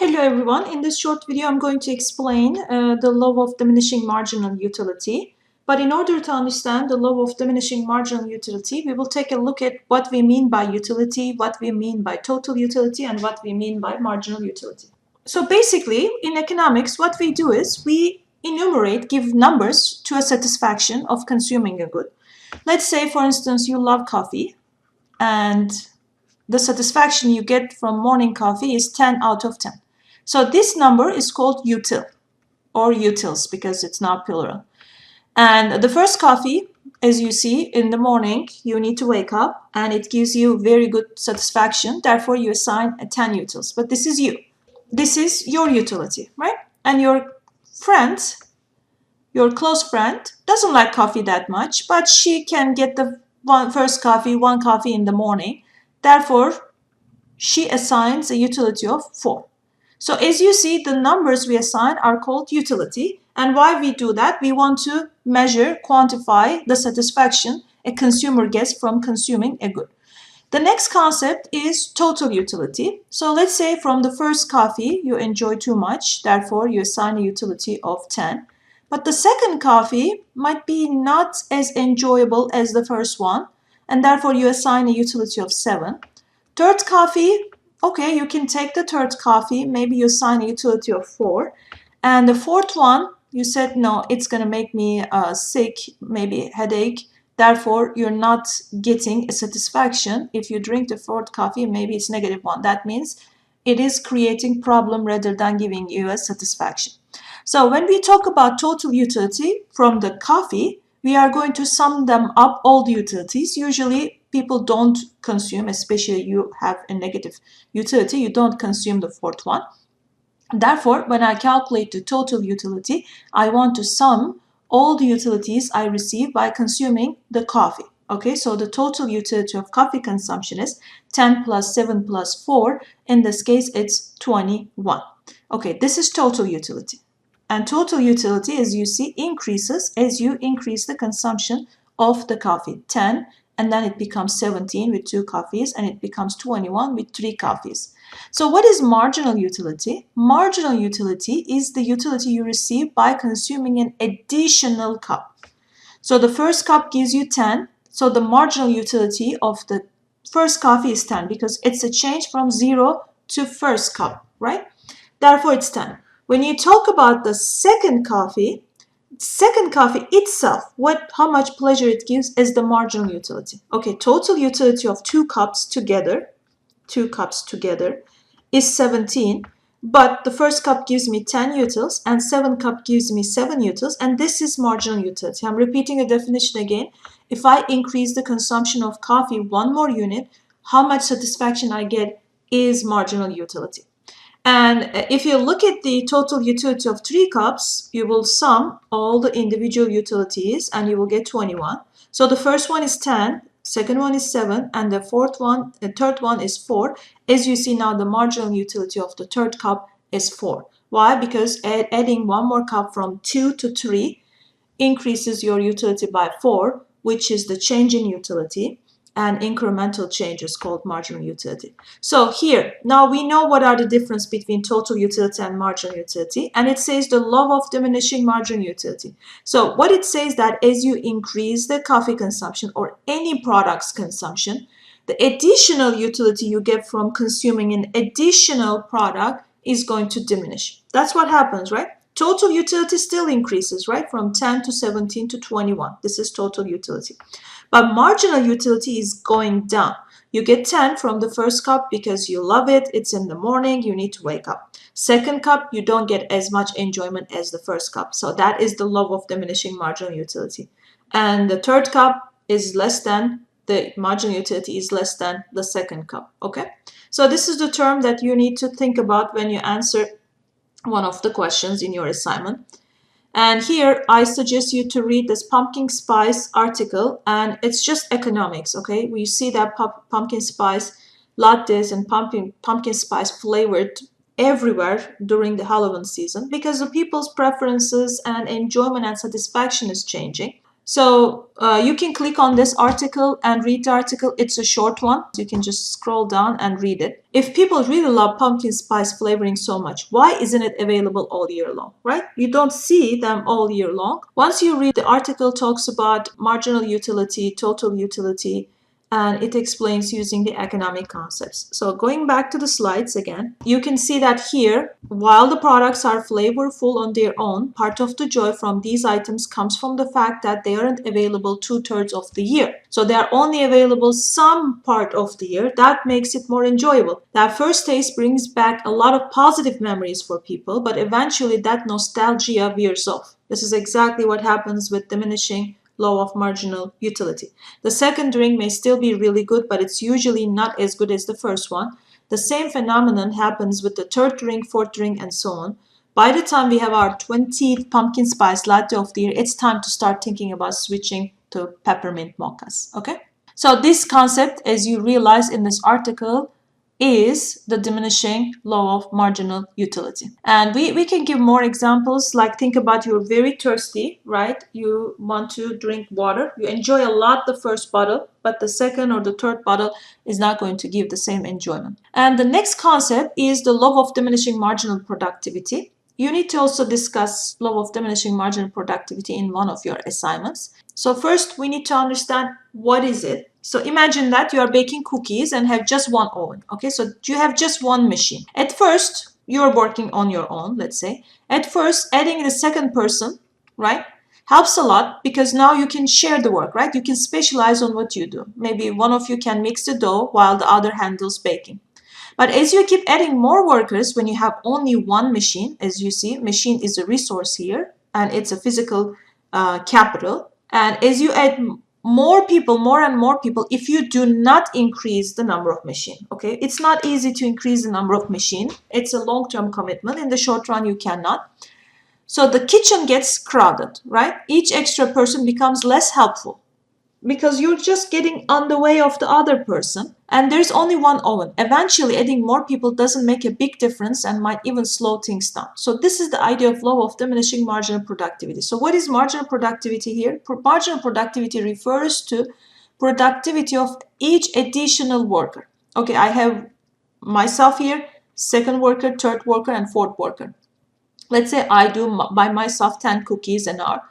Hello everyone, in this short video I'm going to explain the law of diminishing marginal utility. But in order to understand the law of diminishing marginal utility, we will take a look at what we mean by utility, what we mean by total utility, and what we mean by marginal utility. So basically, in economics, what we do is we enumerate, give numbers to a satisfaction of consuming a good. Let's say, for instance, you love coffee, and the satisfaction you get from morning coffee is 10 out of 10. So this number is called util or utils because it's not plural. And the first coffee, as you see in the morning, you need to wake up and it gives you very good satisfaction. Therefore, you assign a 10 utils. But this is you. This is your utility, right? And your friend, your close friend, doesn't like coffee that much, but she can get the one coffee in the morning. Therefore, she assigns a utility of 4. So as you see, the numbers we assign are called utility. And why we do that? We want to measure, quantify the satisfaction a consumer gets from consuming a good. The next concept is total utility. So let's say from the first coffee, you enjoy too much. Therefore, you assign a utility of 10. But the second coffee might be not as enjoyable as the first one. And therefore, you assign a utility of 7. Third coffee, okay, you can take the third coffee. Maybe you assign a utility of 4. And the fourth one, you said, no, it's going to make me sick, maybe headache. Therefore, you're not getting a satisfaction. If you drink the fourth coffee, maybe it's -1. That means it is creating problem rather than giving you a satisfaction. So when we talk about total utility from the coffee, we are going to sum them up, all the utilities. Usually, people don't consume, especially you have a negative utility, you don't consume the fourth one. Therefore, when I calculate the total utility, I want to sum all the utilities I receive by consuming the coffee. Okay, so the total utility of coffee consumption is 10 plus 7 plus 4. In this case, it's 21. Okay, this is total utility. And total utility, as you see, increases as you increase the consumption of the coffee. 10, and then it becomes 17 with 2 coffees, and it becomes 21 with 3 coffees. So what is marginal utility? Marginal utility is the utility you receive by consuming an additional cup. So the first cup gives you 10. So the marginal utility of the first coffee is 10 because it's a change from 0 to first cup, right? Therefore, it's 10. When you talk about the second coffee itself, how much pleasure it gives is the marginal utility. Okay, total utility of 2 cups together is 17, but the first cup gives me 10 utils and 7 cup gives me 7 utils, and this is marginal utility. I'm repeating the definition again. If I increase the consumption of coffee 1 more unit, how much satisfaction I get is marginal utility. And if you look at the total utility of 3 cups, you will sum all the individual utilities and you will get 21. So the first one is 10, second one is 7, and the third one is 4. As you see now, the marginal utility of the third cup is 4. Why? Because adding 1 more cup from 2 to 3 increases your utility by 4, which is the change in utility. And incremental change is called marginal utility. So here, now we know what are the difference between total utility and marginal utility. And it says the law of diminishing marginal utility. So what it says that as you increase the coffee consumption or any product's consumption, the additional utility you get from consuming an additional product is going to diminish. That's what happens, right? Total utility still increases, right? From 10 to 17 to 21. This is total utility. But marginal utility is going down. You get 10 from the first cup because you love it. It's in the morning. You need to wake up. Second cup, you don't get as much enjoyment as the first cup. So that is the law of diminishing marginal utility. And the third cup is less than, the marginal utility is less than the second cup. Okay? So this is the term that you need to think about when you answer one of the questions in your assignment. And here I suggest you to read this pumpkin spice article, and it's just economics, okay? We see that pumpkin spice lattes and pumpkin spice flavored everywhere during the Halloween season because the people's preferences and enjoyment and satisfaction is changing. So you can click on this article and read the article. It's a short one. You can just scroll down and read it. If people really love pumpkin spice flavoring so much, why isn't it available all year long, right? You don't see them all year long. Once you read the article, talks about marginal utility, total utility, and it explains using the economic concepts. So going back to the slides again, you can see that here, while the products are flavorful on their own, part of the joy from these items comes from the fact that they aren't available 2/3 of the year. So they are only available some part of the year. That makes it more enjoyable. That first taste brings back a lot of positive memories for people, but eventually that nostalgia wears off. This is exactly what happens with diminishing law of marginal utility. The second drink may still be really good, but it's usually not as good as the first one. The same phenomenon happens with the third drink, fourth drink, and so on. By the time we have our 20th pumpkin spice latte of the year, it's time to start thinking about switching to peppermint mochas, okay? So this concept, as you realize in this article, is the diminishing law of marginal utility. And we can give more examples, like think about you're very thirsty, right? You want to drink water. You enjoy a lot the first bottle, but the second or the third bottle is not going to give the same enjoyment. And the next concept is the law of diminishing marginal productivity. You need to also discuss law of diminishing marginal productivity in one of your assignments. So first, we need to understand what is it. So imagine that you are baking cookies and have just one oven. Okay, so you have just one machine. At first, you're working on your own, let's say. At first, adding the second person, right, helps a lot because now you can share the work, right? You can specialize on what you do. Maybe one of you can mix the dough while the other handles baking. But as you keep adding more workers, when you have only one machine, as you see, machine is a resource here, and it's a physical capital. And as you add more people, more and more people, if you do not increase the number of machine, okay? It's not easy to increase the number of machine. It's a long-term commitment. In the short run, you cannot. So the kitchen gets crowded, right? Each extra person becomes less helpful because you're just getting on the way of the other person, and there's only one oven. Eventually, adding more people doesn't make a big difference and might even slow things down. So this is the idea of law of diminishing marginal productivity. So what is marginal productivity here? Marginal productivity refers to productivity of each additional worker. Okay, I have myself here, second worker, third worker, and fourth worker. Let's say I do by myself 10 cookies an hour.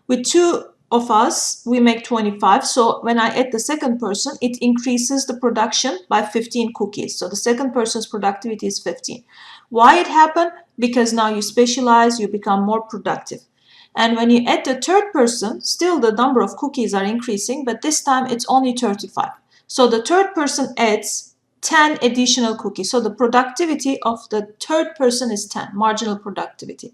With two of us, we make 25. So when I add the second person, it increases the production by 15 cookies. So the second person's productivity is 15. Why it happened? Because now you specialize, you become more productive. And when you add the third person, still the number of cookies are increasing, but this time it's only 35. So the third person adds 10 additional cookies. So the productivity of the third person is 10, marginal productivity.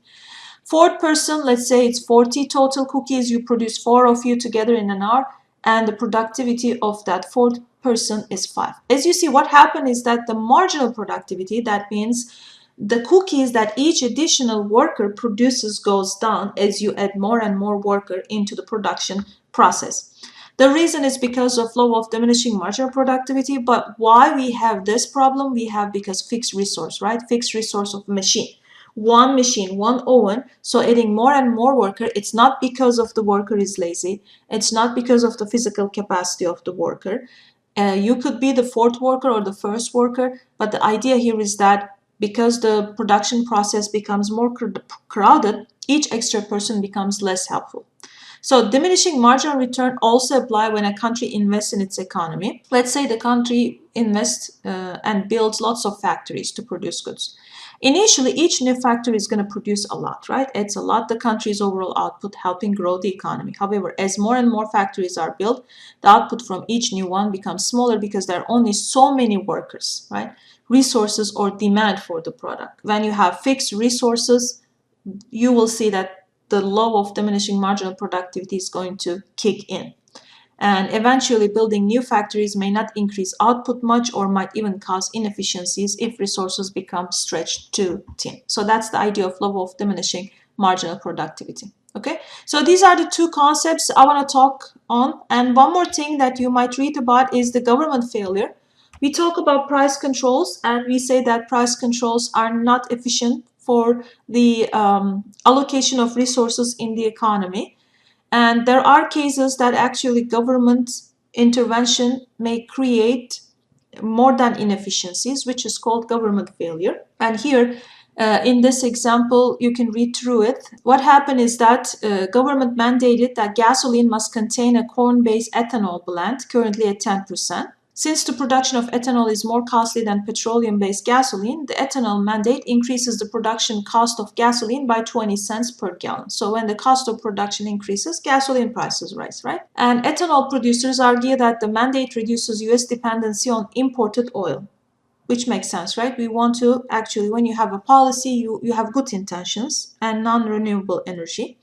Fourth person, let's say it's 40 total cookies. You produce 4 of you together in an hour, and the productivity of that fourth person is 5. As you see, what happened is that the marginal productivity, that means the cookies that each additional worker produces goes down as you add more and more worker into the production process. The reason is because of law of diminishing marginal productivity, but why we have this problem? We have because fixed resource, right? Fixed resource of machine. One machine, one oven, so adding more and more worker, it's not because of the worker is lazy. It's not because of the physical capacity of the worker. You could be the fourth worker or the first worker, but the idea here is that because the production process becomes more crowded, each extra person becomes less helpful. So diminishing marginal return also apply when a country invests in its economy. Let's say the country invests and builds lots of factories to produce goods. Initially, each new factory is going to produce a lot, right? It's a lot the country's overall output, helping grow the economy. However, as more and more factories are built, the output from each new one becomes smaller because there are only so many workers, right? Resources or demand for the product. When you have fixed resources, you will see that the law of diminishing marginal productivity is going to kick in. And eventually, building new factories may not increase output much or might even cause inefficiencies if resources become stretched too thin. So that's the idea of law of diminishing marginal productivity. Okay, so these are the two concepts I want to talk on. And one more thing that you might read about is the government failure. We talk about price controls, and we say that price controls are not efficient for the allocation of resources in the economy. And there are cases that actually government intervention may create more than inefficiencies, which is called government failure. And here, in this example, you can read through it. What happened is that government mandated that gasoline must contain a corn-based ethanol blend, currently at 10%. Since the production of ethanol is more costly than petroleum-based gasoline, the ethanol mandate increases the production cost of gasoline by 20 cents per gallon. So when the cost of production increases, gasoline prices rise, right? And ethanol producers argue that the mandate reduces US dependency on imported oil, which makes sense, right? We want to actually, when you have a policy, you have good intentions and non-renewable energy.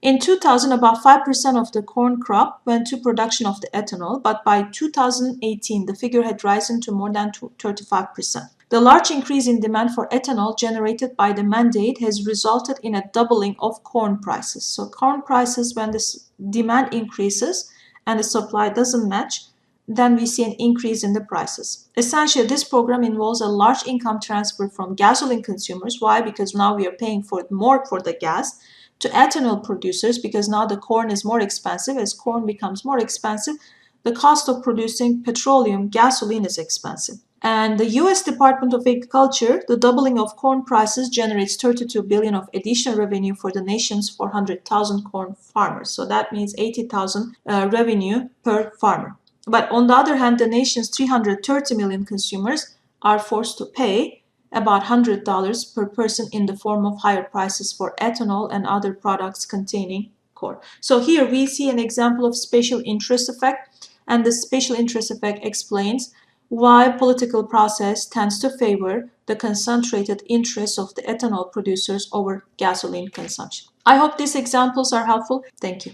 In 2000, about 5% of the corn crop went to production of the ethanol, but by 2018, the figure had risen to more than 35%. The large increase in demand for ethanol generated by the mandate has resulted in a doubling of corn prices. So corn prices, when this demand increases and the supply doesn't match, then we see an increase in the prices. Essentially, this program involves a large income transfer from gasoline consumers. Why? Because now we are paying more for the gas, to ethanol producers, because now the corn is more expensive. As corn becomes more expensive, the cost of producing petroleum, gasoline is expensive. And the US Department of Agriculture, the doubling of corn prices generates 32 billion of additional revenue for the nation's 400,000 corn farmers. So that means 80,000 revenue per farmer. But on the other hand, the nation's 330 million consumers are forced to pay about $100 per person in the form of higher prices for ethanol and other products containing corn. So here we see an example of special interest effect, and the special interest effect explains why political process tends to favor the concentrated interests of the ethanol producers over gasoline consumption. I hope these examples are helpful. Thank you.